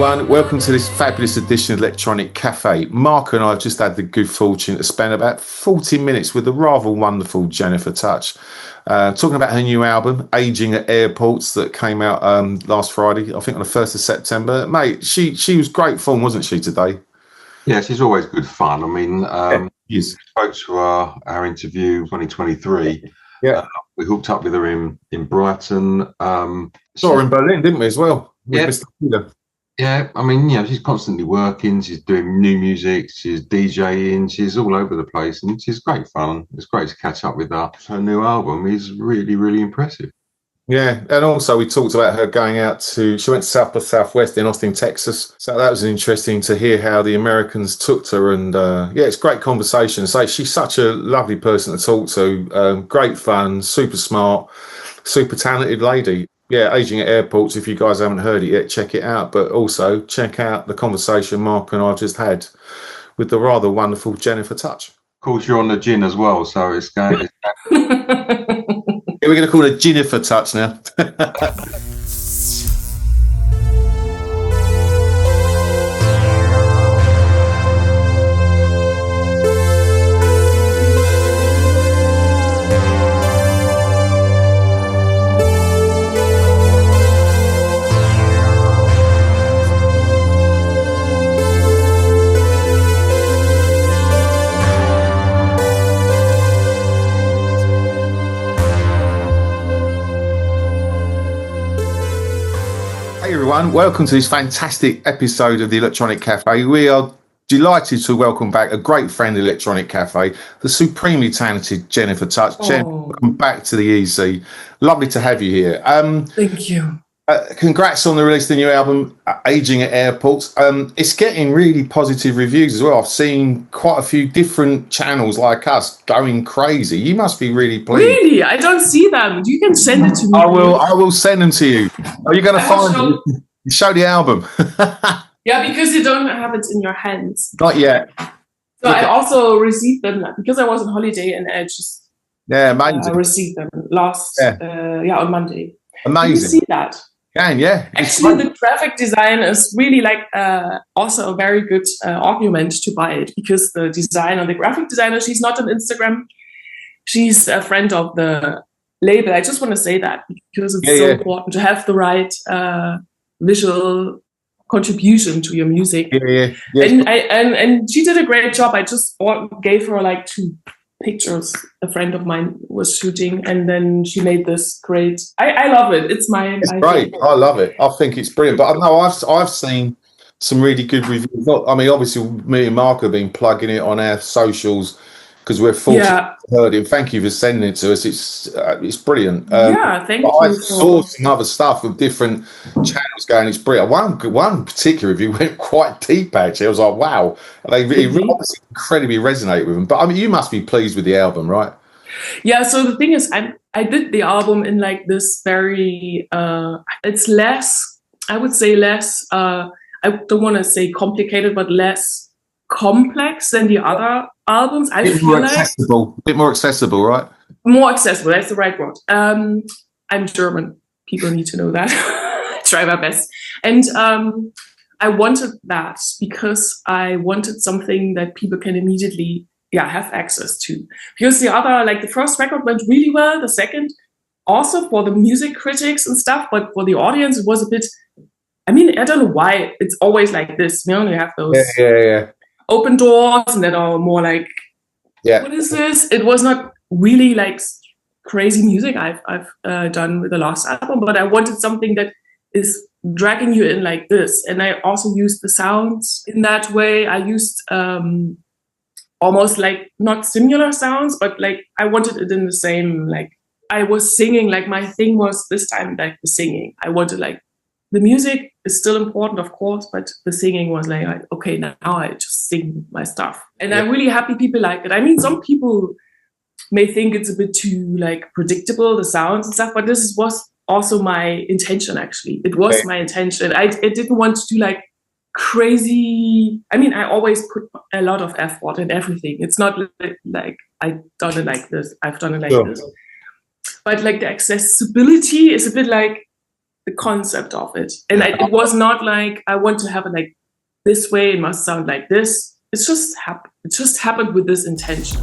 everyone, welcome to this fabulous edition of Electronic Cafe. Mark and I have just had the good fortune to spend about 40 minutes with the rather wonderful Jennifer Touch, talking about her new album, Aging at Airports, that came out last Friday, I think on the 1st of September. Mate, she was great fun, wasn't she, today? Yeah, she's always good fun. I mean, we spoke to our interview 2023. Yeah. We hooked up with her in Brighton. Saw her in Berlin, didn't we, as well? Yeah. Mr. Peter. Yeah, I mean, you know, she's constantly working. She's doing new music. She's DJing. She's all over the place, and she's great fun. It's great to catch up with her. Her new album is really, really impressive. Yeah, and also we talked about her going out to, she went to South by Southwest in Austin, Texas. So that was interesting to hear how the Americans took to her. And yeah, it's great conversation. So she's such a lovely person to talk to. Great fun, super smart, super talented lady. Yeah, Aging at Airports, if you guys haven't heard it yet, check it out. But also check out the conversation Mark and I just had with the rather wonderful Jennifer Touch. Of course, you're on the gin as well, so it's going. We're going to call it Jennifer Touch now. Welcome to this fantastic episode of the Electronic Cafe. We are delighted to welcome back a great friend of the Electronic Cafe, the supremely talented Jennifer Touch. Jen, welcome back to the EC. Lovely to have you here. Thank you. Congrats on the release of the new album, Aging at Airports. It's getting really positive reviews as well. I've seen quite a few different channels like us going crazy. You must be really pleased. Really? I don't see them. You can send it to me. I will send them to you. Are you going to find them? Show the album. Yeah, because you don't have it in your hands. Not yet. So I also received them because I was on holiday and I just received them on Monday. Amazing. Can you see that? Yeah. Actually, the graphic design is really like also a very good argument to buy it, because the designer, the graphic designer, she's not on Instagram. She's a friend of the label. I just want to say that because it's important to have the right visual contribution to your music. Yeah. And she did a great job. I just gave her like 2 pictures a friend of mine was shooting, and then she made this great. I love it. It's great. Favorite. I love it. I think it's brilliant. But no, I've seen some really good reviews. I mean, obviously, me and Mark have been plugging it on our socials because we're fortunate to heard it. Thank you for sending it to us. It's brilliant. Thank you. I saw some other stuff with different channels going. It's brilliant. One particular review went quite deep. Actually, I was like, wow. It obviously incredibly resonated with them. But I mean, you must be pleased with the album, right? Yeah. So the thing is, I did the album in like this very. It's less. I would say less. I don't want to say complicated, but less complex than the other albums. I feel like a bit more accessible, right? More accessible. That's the right word. I'm German. People need to know that. I try my best. And I wanted that because I wanted something that people can immediately have access to. Because the other, like the first record went really well. The second, also for the music critics and stuff, but for the audience, it was a bit. I mean, I don't know why it's always like this. You have those open doors, and then are more like, what is this? It was not really like crazy music I've done with the last album, but I wanted something that is dragging you in like this. And I also used the sounds in that way. I used almost like not similar sounds, but like I wanted it in the same, like I was singing, like my thing was this time like the singing. I wanted like the music is still important, of course, but the singing was like, okay, now I just sing my stuff. And I'm really happy people like it. I mean, some people may think it's a bit too like predictable, the sounds and stuff, but this was also my intention, actually. It was my intention. I didn't want to do like crazy. I mean, I always put a lot of effort in everything. It's not like I've done it like this. I've done it like this. But like the accessibility is a bit like, the concept of it. And it was not like, I want to have it like this way, it must sound like this. It just happened with this intention.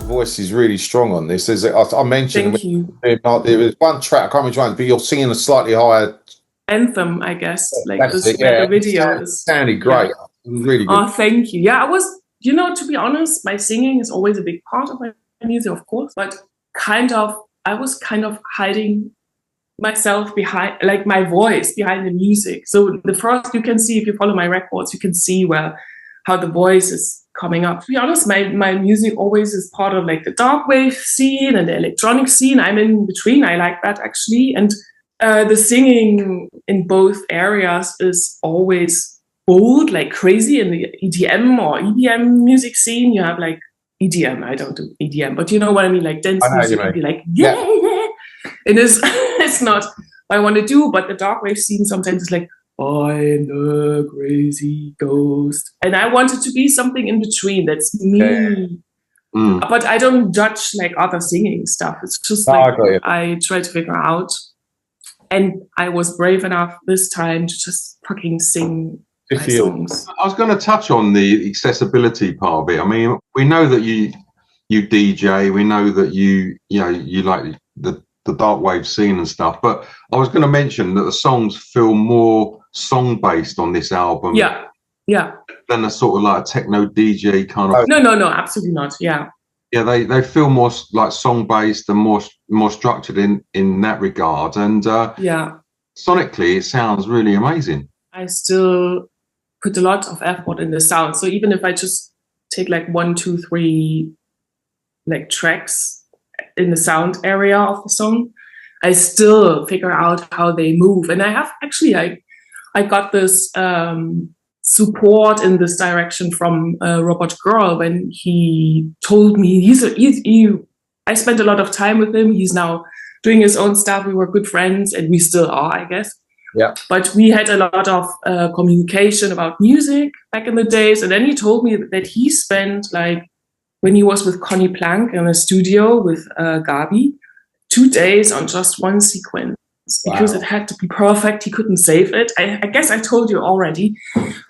Voice is really strong on this. As I mentioned, Thank you. There was one track, I can't remember which one, but you're singing a slightly higher anthem, I guess. Like that's this, it, yeah. the video is sounded great. Yeah. Really good. Oh, thank you. Yeah, I was, you know, to be honest, my singing is always a big part of my music, of course, but I was kind of hiding myself behind, like my voice behind the music. So the first, you can see, if you follow my records, you can see how the voice is coming up. To be honest, my music always is part of like the Darkwave scene and the electronic scene. I'm in between. I like that actually. And the singing in both areas is always bold, like crazy. In the EDM or EBM music scene, you have like EDM. I don't do EDM, but you know what I mean? Like dance music would be like, yeah. It is, it's not what I want to do, but the Darkwave scene sometimes is like, I'm the crazy ghost. And I want it to be something in between. That's me. But I don't judge like other singing stuff. It's just like I try to figure out. And I was brave enough this time to just fucking sing my songs. I was going to touch on the accessibility part of it. I mean, we know that you DJ. We know that you like the Darkwave scene and stuff. But I was going to mention that the songs feel more song-based on this album. Yeah. Than a sort of like a techno DJ kind of. No, absolutely not. Yeah. Yeah, they feel more like song-based and more structured in that regard. And sonically, it sounds really amazing. I still put a lot of effort in the sound. So even if I just take like 1, 2, 3 like tracks in the sound area of the song, I still figure out how they move. And I have actually, I got this support in this direction from Robot Girl when he told me I spent a lot of time with him. He's now doing his own stuff. We were good friends, and we still are, I guess. Yeah. But we had a lot of communication about music back in the days. And then he told me that he spent, like, when he was with Connie Plank in a studio with Gabi, 2 days on just one sequence because it had to be perfect. He couldn't save it. I guess I told you already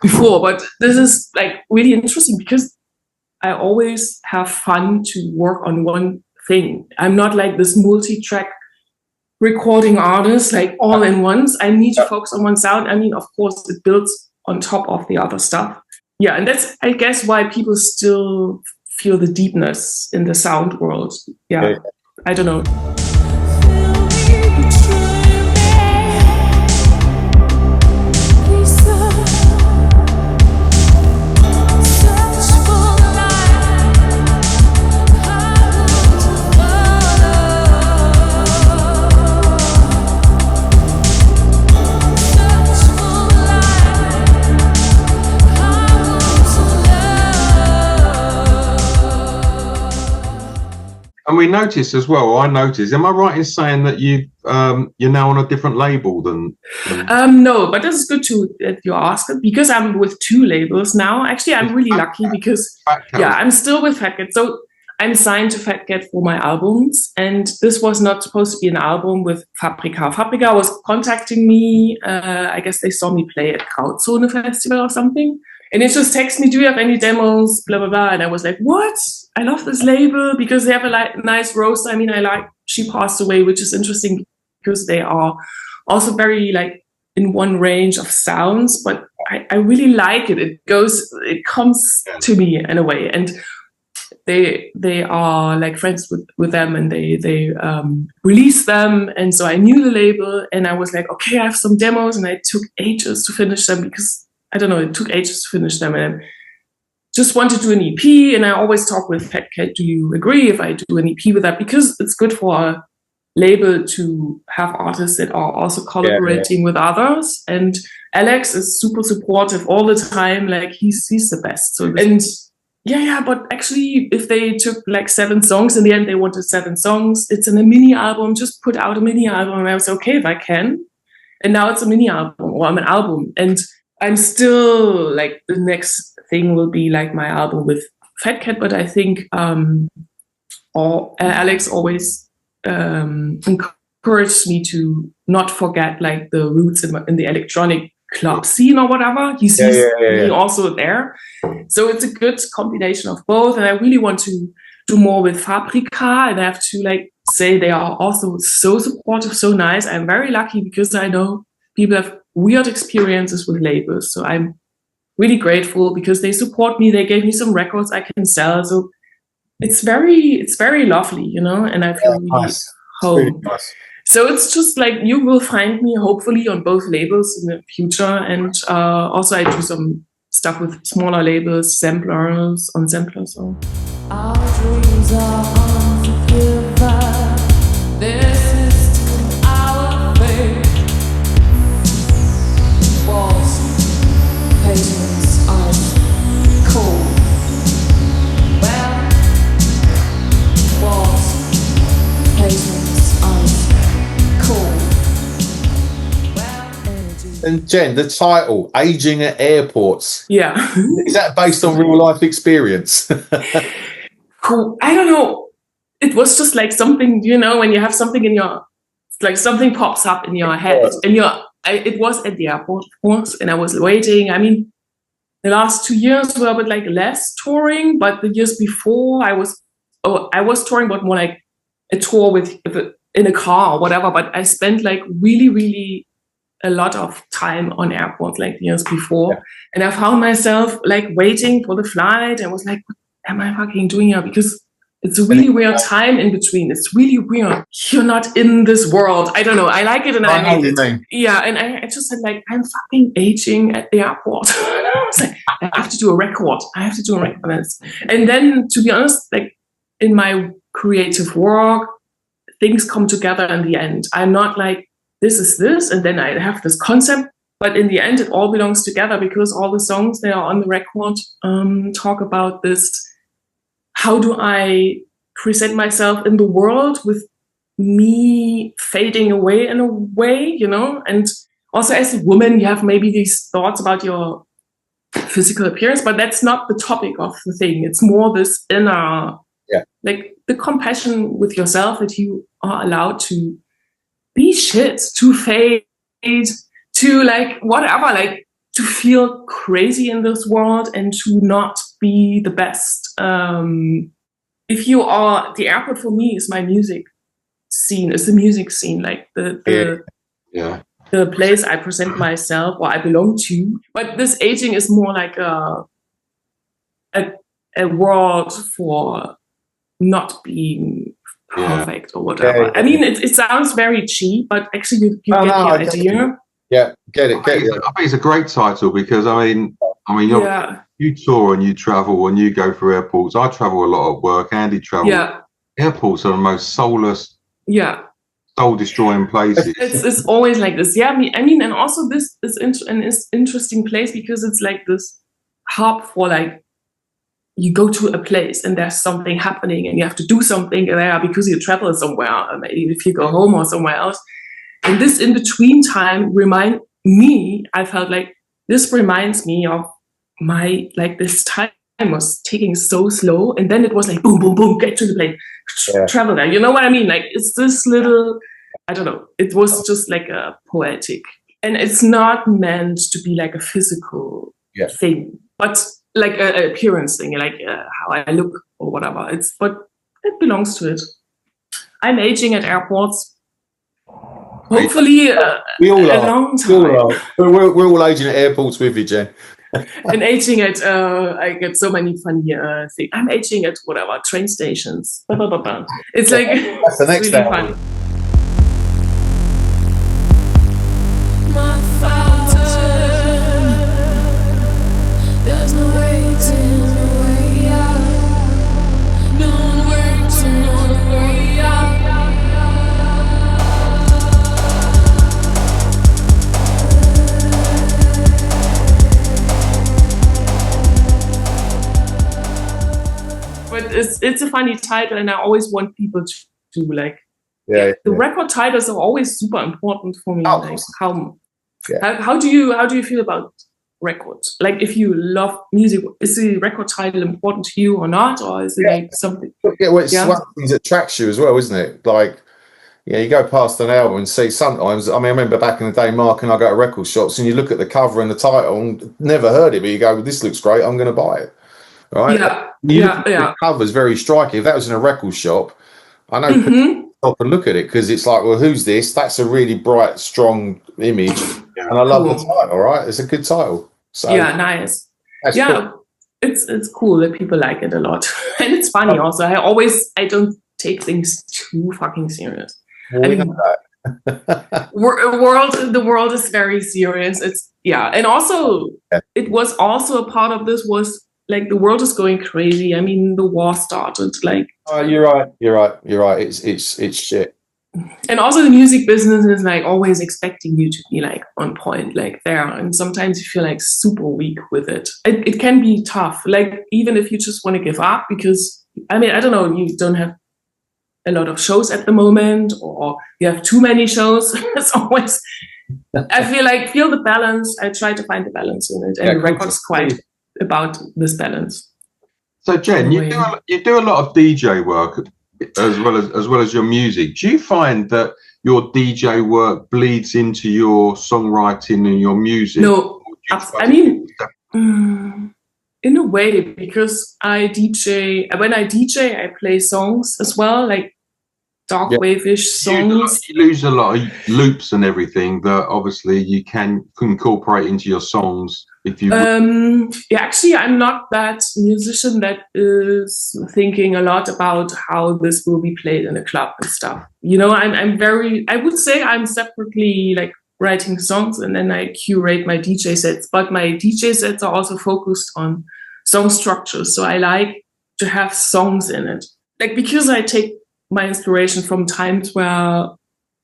before, but this is like really interesting because I always have fun to work on one thing. I'm not like this multi-track recording artist, like all in once. I need to focus on one sound. I mean, of course, it builds on top of the other stuff. Yeah, and that's, I guess, why people still feel the deepness in the sound world. Yeah. I don't know. And we noticed as well, I noticed, am I right in saying that you're now on a different label than... No, but this is good that you ask it, because I'm with 2 labels now. Actually, I'm really lucky because, I'm still with Fat Cat. So I'm signed to Fat Cat for my albums, and this was not supposed to be an album with Fabrica. Fabrica was contacting me. I guess they saw me play at Krautzone Festival or something. And it just texted me, do you have any demos, blah, blah, blah. And I was like, what? I love this label because they have a nice roaster. I mean, She Passed Away, which is interesting because they are also very like in one range of sounds, but I really like it. It comes to me in a way. And they are like friends with them, and they release them. And so I knew the label, and I was like, okay, I have some demos, and it took ages to finish them because I don't know, it took ages to finish them, and just want to do an EP. And I always talk with Fat Cat, do you agree if I do an EP with that? Because it's good for a label to have artists that are also collaborating with others. And Alex is super supportive all the time. Like he's the best. So, and yeah, but actually, if they took like 7 songs, in the end they wanted 7 songs. It's in a mini album. Just put out a mini album, and I was okay if I can. And now it's a mini album, or I'm an album, and I'm still like the next thing will be like my album with Fat Cat. But I think Alex always encouraged me to not forget like the roots in the electronic club scene or whatever. He sees me also there. So it's a good combination of both. And I really want to do more with Fabrica. And I have to like say they are also so supportive, so nice. I'm very lucky because I know people have weird experiences with labels. So I'm really grateful because they support me. They gave me some records I can sell. So it's very lovely, you know, and I feel really nice. home. Really nice. So it's just like you will find me hopefully on both labels in the future. And also I do some stuff with smaller labels, samplers, on samplers. So. Our dreams are unforgiven. This is our fate. Walls, paintings of cold. Well, walls, paintings of cold. Well, energy. And Jen, the title, Aging at Airports. Yeah. Is that based on real life experience? Cool. I don't know. It was just like something, you know, when you have something in your, like something pops up in your head. And it was at the airport, of course, and I was waiting. I mean, the last 2 years were a bit like less touring, but the years before I was touring, but more like a tour with in a car or whatever. But I spent like really, really a lot of time on airports like the years before. Yeah. And I found myself like waiting for the flight and was like, what am I fucking doing here? Because it's a really weird time in between. It's really weird. You're not in this world. I don't know. I like it and I hate it. Yeah, and I just said like, I'm fucking aging at the airport. I was like, I have to do a record. And then, to be honest, like in my creative work, things come together in the end. I'm not like, this is this, and then I have this concept. But in the end, it all belongs together because all the songs that are on the record talk about this. How do I present myself in the world with me fading away in a way, you know? And also as a woman, you have maybe these thoughts about your physical appearance, but that's not the topic of the thing. It's more this inner, like the compassion with yourself that you are allowed to be shit, to fade, to like whatever, like to feel crazy in this world and to not be the best. If you are, the airport for me is my music scene, is the music scene, like the place I present myself or I belong to. But this aging is more like a word for not being perfect or whatever. I mean, it sounds very cheap, but actually you get the idea. Yeah, get it. I think it's a great title because I mean, you tour and you travel and you go through airports. I travel a lot at work. Andy travels. Yeah. Airports are the most soulless, soul-destroying places. It's always like this. Yeah, I mean, and also this is an interesting place because it's like this hub for like you go to a place and there's something happening and you have to do something there because you travel somewhere, maybe if you go home or somewhere else. And this in-between time I felt like this reminds me of my, like this time was taking so slow. And then it was like, boom, boom, boom, get to the plane, travel there. You know what I mean? Like it's this little, I don't know. It was just like a poetic. And it's not meant to be like a physical thing, but like an appearance thing, like how I look or whatever. But it belongs to it. I'm aging at airports. Hopefully, we all a are. long time. We're all aging at airports with you, Jen. And aging at, I get so many funny things. I'm aging at whatever, train stations. It's like, that's the next really fun. My fountain, there's no waiting, no way out. No one waiting, no way out. it's a funny title, and I always want people to like. Yeah, the record titles are always super important for me. Oh, like how do you feel about records? Like, if you love music, is the record title important to you or not, or is it like something? Yeah, well, it's one of the things that attracts you as well, isn't it? Like, yeah, you go past an album and see sometimes. I mean, I remember back in the day, Mark and I go to record shops, and you look at the cover and the title, and never heard it, but you go, well, "This looks great. I'm going to buy it." Right? Yeah, The cover's very striking. If that was in a record shop, I know people stop and look at it because it's like, well, who's this? That's a really bright, strong image, and I love the title. Right? It's a good title. So yeah, nice. Cool. It's cool that people like it a lot, and it's funny also. I don't take things too fucking serious. Well, I mean, the world is very serious. And also it was also a part of this was like the world is going crazy. I mean, the war started. Like, you're right. It's shit. And also the music business is like always expecting you to be like on point, like there. And sometimes you feel like super weak with it. It can be tough. Like, even if you just want to give up, because I mean, I don't know, you don't have a lot of shows at the moment, or you have too many shows. It's always, I feel the balance. I try to find the balance in it, and the record's quite about this balance. So Jen, you do a lot of DJ work as well as your music. Do you find that your DJ work bleeds into your songwriting and your music? No, I mean, in a way, because I DJ. When I DJ, I play songs as well, like Darkwave-ish songs. You lose a lot of loops and everything that obviously you can incorporate into your songs if you. Actually, I'm not that musician that is thinking a lot about how this will be played in a club and stuff. You know, I'm very. I would say I'm separately like writing songs, and then I curate my DJ sets. But my DJ sets are also focused on song structures, so I like to have songs in it. Like, because I take my inspiration from times where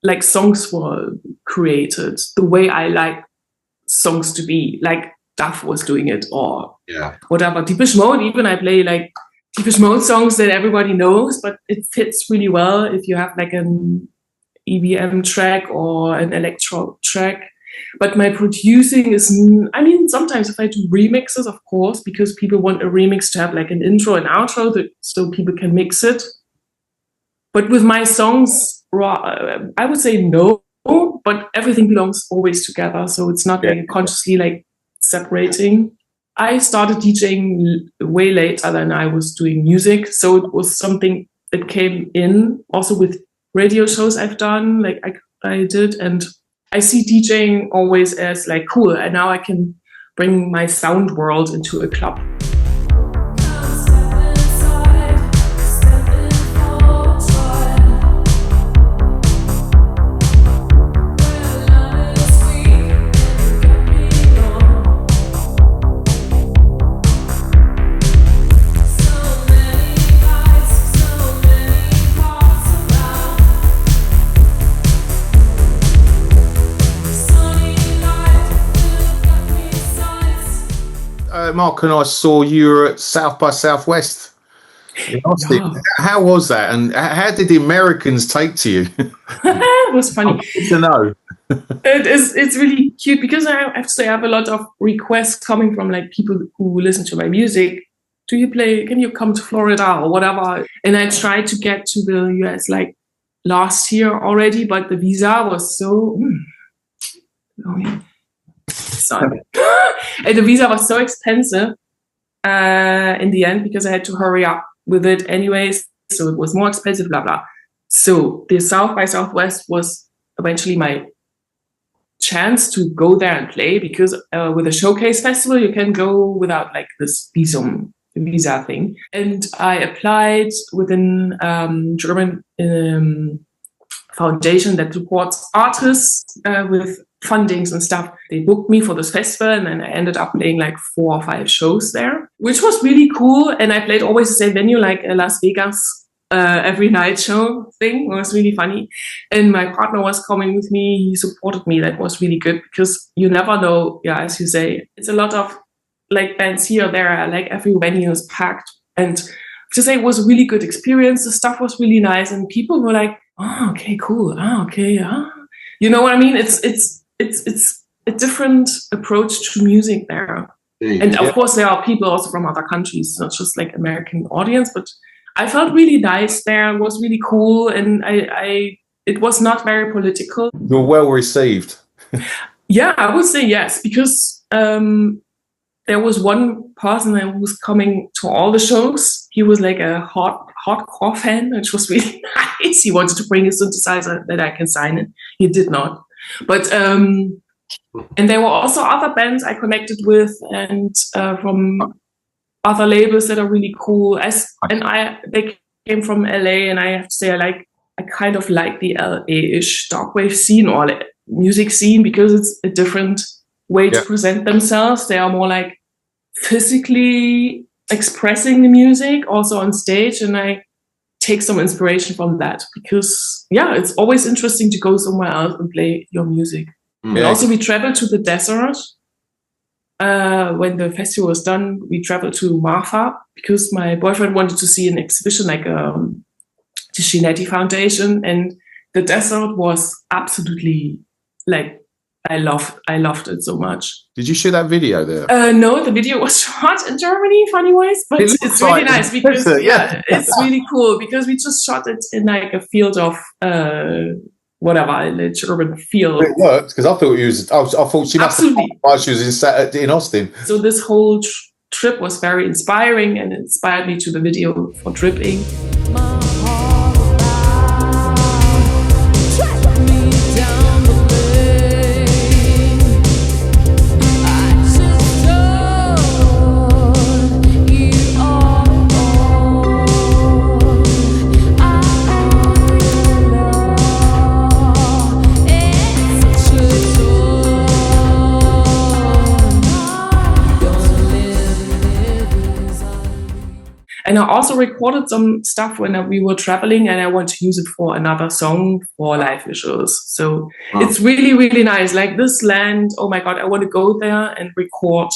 like songs were created the way I like songs to be, like Duff was doing it, or whatever. Depeche Mode, even I play like Depeche Mode songs that everybody knows, but it fits really well if you have like an EBM track or an electro track. But my producing is, I mean, sometimes if I do remixes, of course, because people want a remix to have like an intro and outro so people can mix it. But with my songs, I would say no, but everything belongs always together. So it's not like consciously like separating. I started DJing way later than I was doing music. So it was something that came in also with radio shows I've done, like I did. And I see DJing always as like cool. And now I can bring my sound world into a club. Mark and I saw you were at South by Southwest in Austin. Yeah. How was that, and how did the Americans take to you? It was funny to know. It's really cute, because I have to say I have a lot of requests coming from like people who listen to my music. Can you come to Florida or whatever? And I tried to get to the US like last year already, but the visa was so sorry. And the visa was so expensive in the end, because I had to hurry up with it anyways. So it was more expensive, blah, blah. So the South by Southwest was eventually my chance to go there and play, because with a showcase festival, you can go without like this visa thing. And I applied within German foundation that supports artists with fundings and stuff. They booked me for this festival, and then I ended up playing like 4 or 5 shows there, which was really cool. And I played always the same venue, like a Las Vegas every night show thing. It was really funny. And my partner was coming with me. He supported me. That was really good, because you never know. Yeah, as you say, it's a lot of like bands here or there. Like every venue is packed. And to say it was a really good experience. The stuff was really nice, and people were like, "Oh, okay, cool. Ah, okay, you know what I mean?" It's a different approach to music there, and of course there are people also from other countries, not just like American audience. But I felt really nice there. It was really cool, and it was not very political. You were well received. Yeah, I would say yes, because there was one person that was coming to all the shows. He was like a hardcore fan, which was really nice. He wanted to bring a synthesizer that I can sign it. He did not. But and there were also other bands I connected with, and from other labels that are really cool. They came from LA, and I have to say I kind of like the LA-ish Darkwave scene or music scene, because it's a different way to present themselves. They are more like physically expressing the music also on stage, and I take some inspiration from that, because it's always interesting to go somewhere else and play your music. And also we traveled to the desert. When the festival was done, we traveled to Marfa because my boyfriend wanted to see an exhibition like the Shinetti Foundation, and the desert was absolutely like, I loved it so much. Did you shoot that video there? No, the video was shot in Germany, funny ways, but it's really nice because it's really cool, because we just shot it in like a field of whatever, a urban field. It worked, because I thought I thought she must have while she was in Austin. So this whole trip was very inspiring, and it inspired me to the video for Dripping. And I also recorded some stuff when we were traveling, and I want to use it for another song for live visuals. So it's really, really nice. Like this land, oh my God, I want to go there and record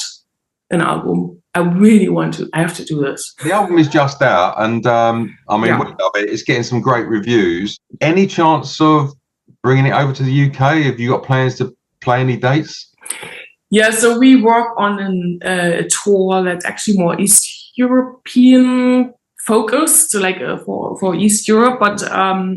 an album. I really want to. I have to do this. The album is just out, and we love it. It's getting some great reviews. Any chance of bringing it over to the UK? Have you got plans to play any dates? Yeah, so we work on a tour that's actually more East European focused, so like for East Europe, but oh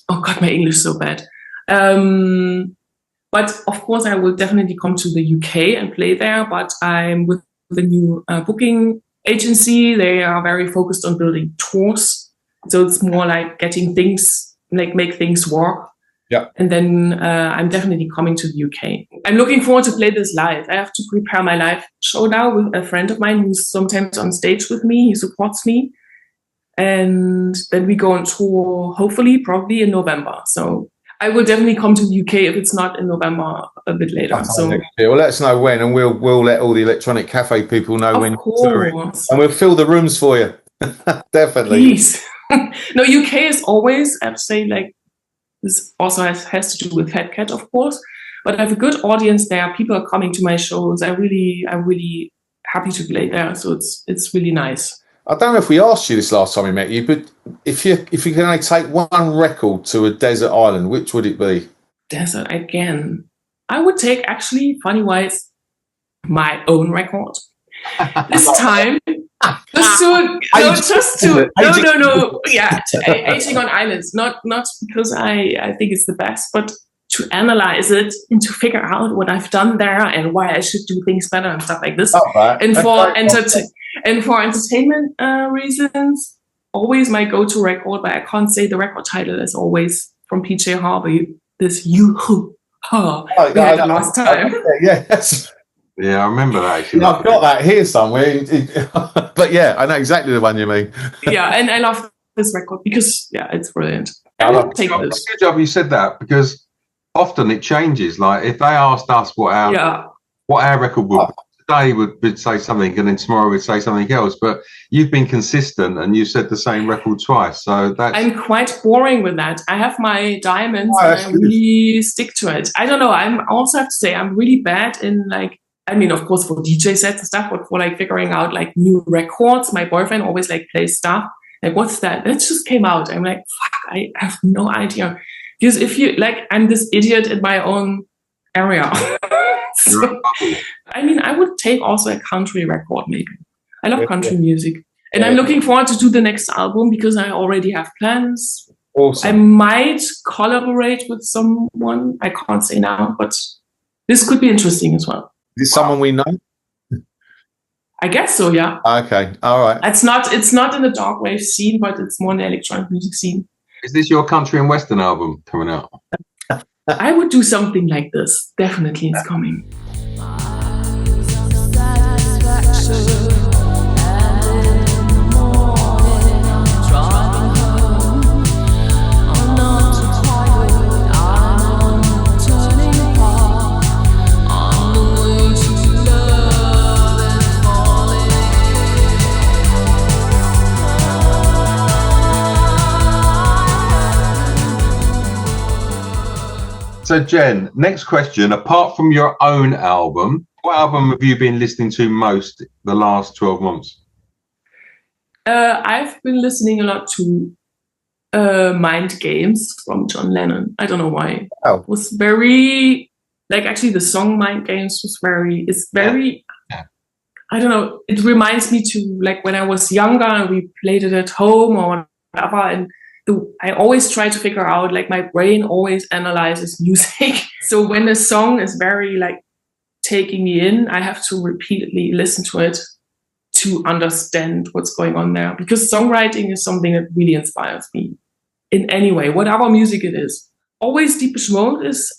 God, my English is so bad. But of course, I will definitely come to the UK and play there. But I'm with the new booking agency. They are very focused on building tours, so it's more like getting things, like make things work. Yeah. And then I'm definitely coming to the UK. I'm looking forward to play this live. I have to prepare my live show now with a friend of mine who's sometimes on stage with me. He supports me. And then we go on tour, hopefully, probably in November. So I will definitely come to the UK if it's not in November, a bit later. So well, let us know when, and we'll let all the Electronic Cafe people know when. Of course. And we'll fill the rooms for you. Definitely. Please. No, UK is always, I have to say, like, this also has to do with Fat Cat, of course, but I have a good audience there. People are coming to my shows. I'm really happy to play there. So it's really nice. I don't know if we asked you this last time we met you, but if you can only take one record to a desert island, which would it be? Desert again. I would take, actually, funny wise, my own record. This time. Aging on Islands, not because I think it's the best, but to analyze it and to figure out what I've done there and why I should do things better and stuff like this. And for entertainment reasons, always my go-to record, but I can't say the record title, is always from PJ Harvey, this last time. Yes. Yeah, I remember that. Actually. I've got that here somewhere. But yeah, I know exactly the one you mean. Yeah, and I love this record because, it's brilliant. It's good job you said that, because often it changes. Like if they asked us what our record would be, today would say something, and then tomorrow would say something else. But you've been consistent, and you said the same record twice. So I'm quite boring with that. I have my diamonds, and I really stick to it. I don't know. I'm also have to say I'm really bad in like. I mean, of course, for DJ sets and stuff, but for like figuring out like new records, my boyfriend always like plays stuff. Like, what's that? That just came out. I'm like, fuck, I have no idea. Because if you like, I'm this idiot in my own area. So, I mean, I would take also a country record, maybe. I love country music. And I'm looking forward to do the next album because I already have plans. Awesome. I might collaborate with someone. I can't say now, but this could be interesting as well. Is it someone we know? I guess so, yeah. Okay, all right. It's not in the Darkwave scene, but it's more in the electronic music scene. Is this your country and western album coming out? I would do something like this. Definitely, it's coming. So Jen, next question, apart from your own album, what album have you been listening to most the last 12 months? I've been listening a lot to Mind Games from John Lennon. I don't know why. Oh. It was very, like, actually the song Mind Games was very, I don't know, it reminds me to, like, when I was younger and we played it at home or whatever, and I always try to figure out, like, my brain always analyzes music. So when a song is very, like, taking me in, I have to repeatedly listen to it to understand what's going on there. Because songwriting is something that really inspires me in any way, whatever music it is. Always Depeche Mode is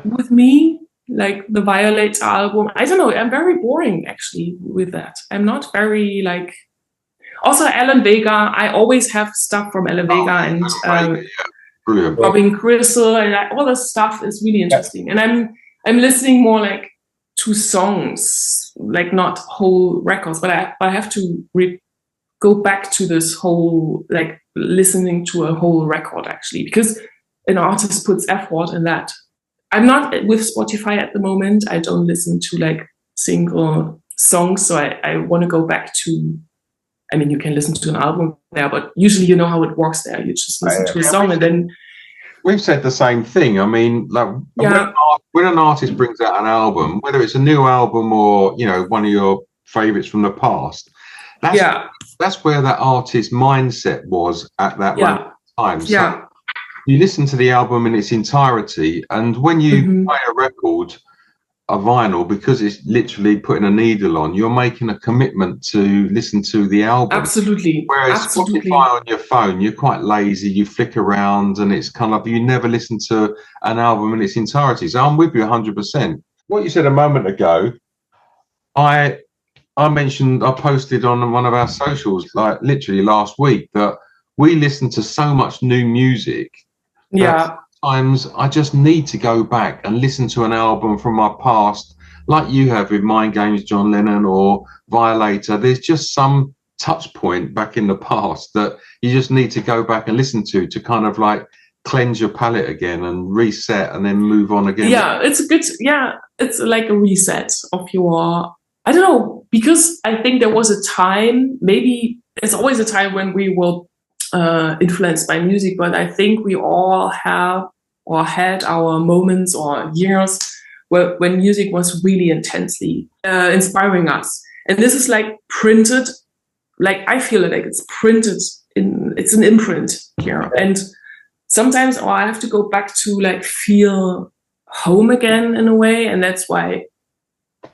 with me, like the Violator album. I don't know, I'm very boring, actually, with that. I'm not very, like... Also, Alan Vega. I always have stuff from Alan Vega and Robin Crystal, and all this stuff is really interesting. And I'm listening more like to songs, like not whole records. But I have to go back to this whole, like, listening to a whole record, actually, because an artist puts effort in that. I'm not with Spotify at the moment. I don't listen to, like, single songs, so I want to go back to. I mean, you can listen to an album there, but usually you know how it works there. You just listen to a song and then... We've said the same thing. I mean, like, when an artist brings out an album, whether it's a new album or, you know, one of your favourites from the past, that's where that artist's mindset was at that time. So you listen to the album in its entirety, and when you play a record... a vinyl, because it's literally putting a needle on, you're making a commitment to listen to the album. Absolutely. Whereas Spotify on your phone, you're quite lazy, you flick around, and it's kind of, you never listen to an album in its entirety. So I'm with you 100%. What you said a moment ago, I mentioned, I posted on one of our socials, like literally last week, that we listen to so much new music. Sometimes I just need to go back and listen to an album from my past, like you have with Mind Games, John Lennon, or Violator. There's just some touch point back in the past that you just need to go back and listen to kind of like cleanse your palate again and reset and then move on again. It's like a reset of your, I don't know, because I think there was a time, maybe there's always a time when we will influenced by music, but I think we all have or had our moments or years when music was really intensely inspiring us. And this is like printed, like I feel like it's printed in, it's an imprint here. And sometimes I have to go back to like feel home again in a way. And that's why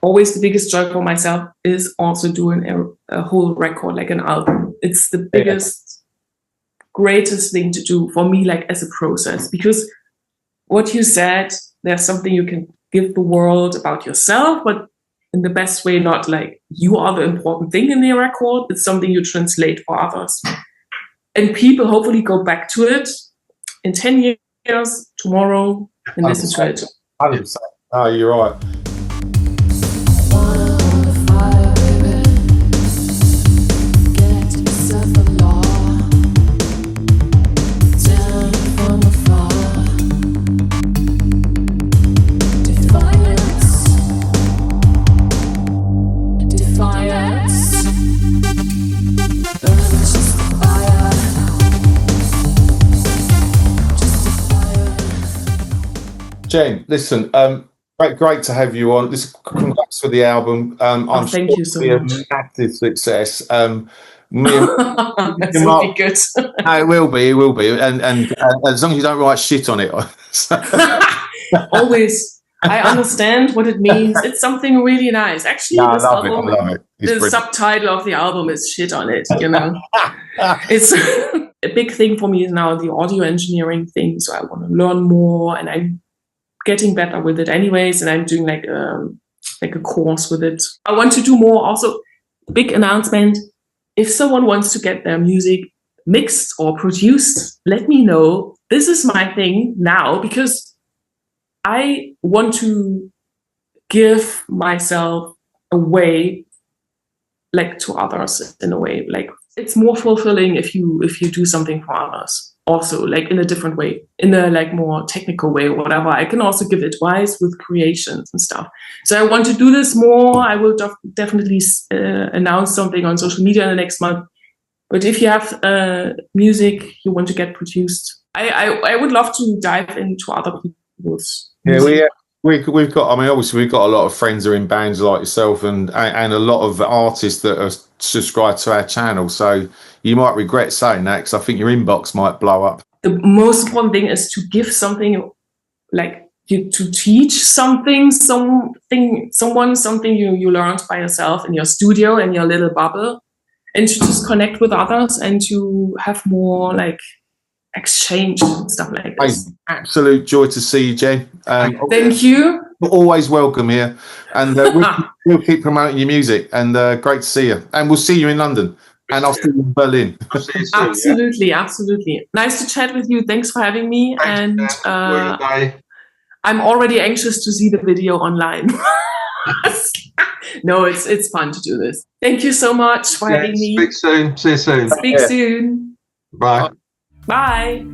always the biggest joy for myself is also doing a whole record, like an album. It's the biggest, greatest thing to do for me, like as a process, because what you said, there's something you can give the world about yourself, but in the best way, not like you are the important thing in the record. It's something you translate for others. And people hopefully go back to it in 10 years, tomorrow, and listen to it. 100%. Oh, you're right. Fire. Jen, listen, great to have you on. Congrats for the album. I'm thank sure you so it'll be much. a massive success. That would be good. No, it will be, and as long as you don't write shit on it. Always. I understand what it means. It's something really nice. Actually, No, this I love album, it. It's the brilliant. subtitle of the album is "Shit on It." You know, it's a big thing for me is now the audio engineering thing. So I want to learn more, and I'm getting better with it, anyways. And I'm doing like a course with it. I want to do more. Also, big announcement: if someone wants to get their music mixed or produced, let me know. This is my thing now because I want to give myself away, like to others in a way. Like it's more fulfilling if you do something for others. Also, like in a different way, in a like more technical way or whatever. I can also give advice with creations and stuff. So I want to do this more. I will definitely announce something on social media in the next month. But if you have music you want to get produced, I would love to dive into other people's. Yeah, we've got. I mean, obviously, we've got a lot of friends who are in bands like yourself, and a lot of artists that are subscribed to our channel. So you might regret saying that because I think your inbox might blow up. The most important thing is to give something, like to teach something, someone something you learned by yourself in your studio in your little bubble, and to just connect with others and to have more like exchange and stuff like this. Absolute joy to see you, Jen. Thank you. You're always welcome here, and we'll keep promoting your music. And great to see you. And we'll see you in London, and I'll see you in Berlin. I'll see you soon, Absolutely, absolutely. Nice to chat with you. Thanks for having me. Thanks, and I'm already anxious to see the video online. No, it's fun to do this. Thank you so much for having me. Speak soon. See you soon. Speak soon. Bye. Bye.